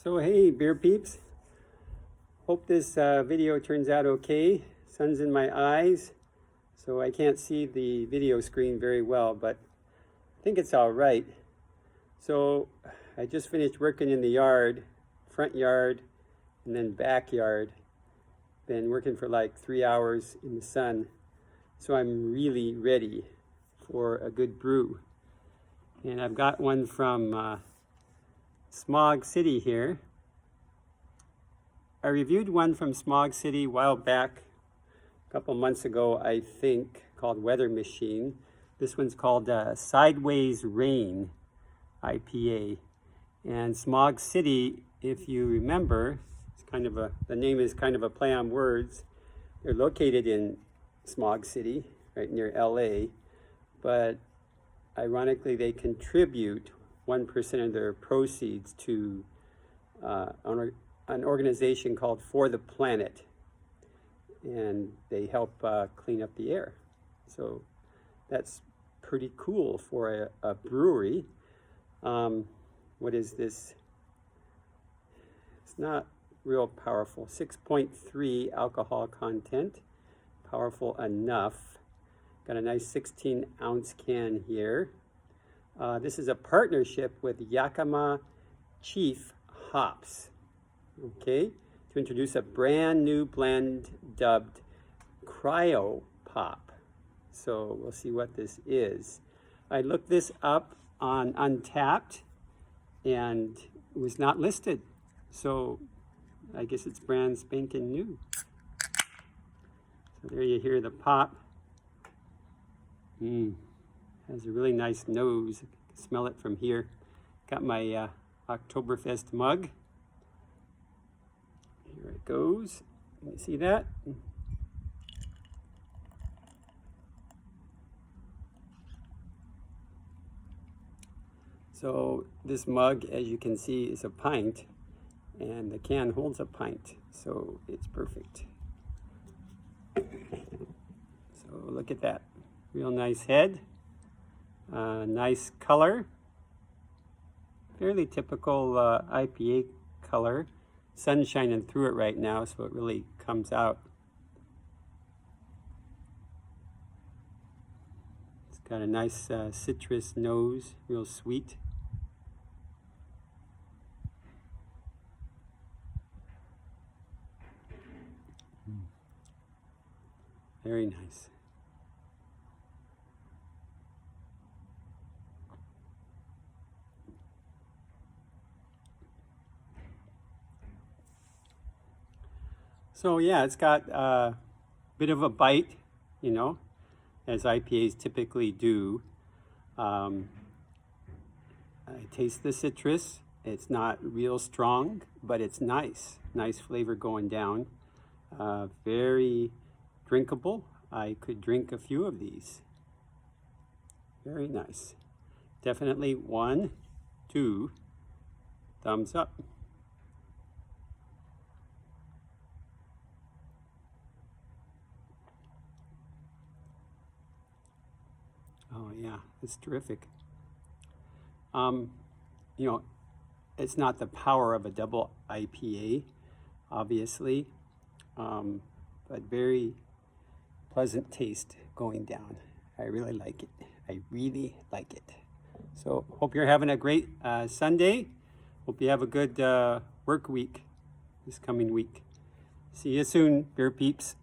So hey beer peeps, hope this video turns out okay. Sun's in my eyes so I can't see the video screen very well, but I think it's all right. So I just finished working in the yard, front yard and then backyard. Been working for like 3 hours in the sun, so I'm really ready for a good brew. And I've got one from Smog City here. I reviewed one from Smog City a while back, a couple months ago, I think, called Weather Machine. This one's called Sideways Rain IPA. And Smog City, if you remember, it's kind of the name is kind of a play on words. They're located in Smog City, right near LA, but ironically they contribute 1% of their proceeds to an organization called For the Planet, and they help clean up the air. So that's pretty cool for a brewery. What is this? It's not real powerful. 6.3 alcohol content, powerful enough. Got a nice 16-ounce can here. This is a partnership with Yakima Chief Hops, okay, to introduce a brand new blend dubbed Cryo Pop. So we'll see what this is. I looked this up on Untappd and it was not listed. So I guess it's brand spanking new. So there you hear the pop. Has a really nice nose. I can smell it from here. Got my Oktoberfest mug. Here it goes. Can you see that? So this mug, as you can see, is a pint, and the can holds a pint, so it's perfect. So look at that. Real nice head. Nice color. Fairly typical IPA color. Sun's shining through it right now, so it really comes out. It's got a nice citrus nose, real sweet. Very nice. So yeah, it's got a bit of a bite, you know, as IPAs typically do. I taste the citrus. It's not real strong, but it's nice. Nice flavor going down. Very drinkable. I could drink a few of these. Very nice. Definitely 1, 2 thumbs up. Oh yeah, it's terrific. You know, it's not the power of a double IPA, obviously, but very pleasant taste going down. I really like it. I really like it. So hope you're having a great Sunday. Hope you have a good work week this coming week. See you soon, beer peeps.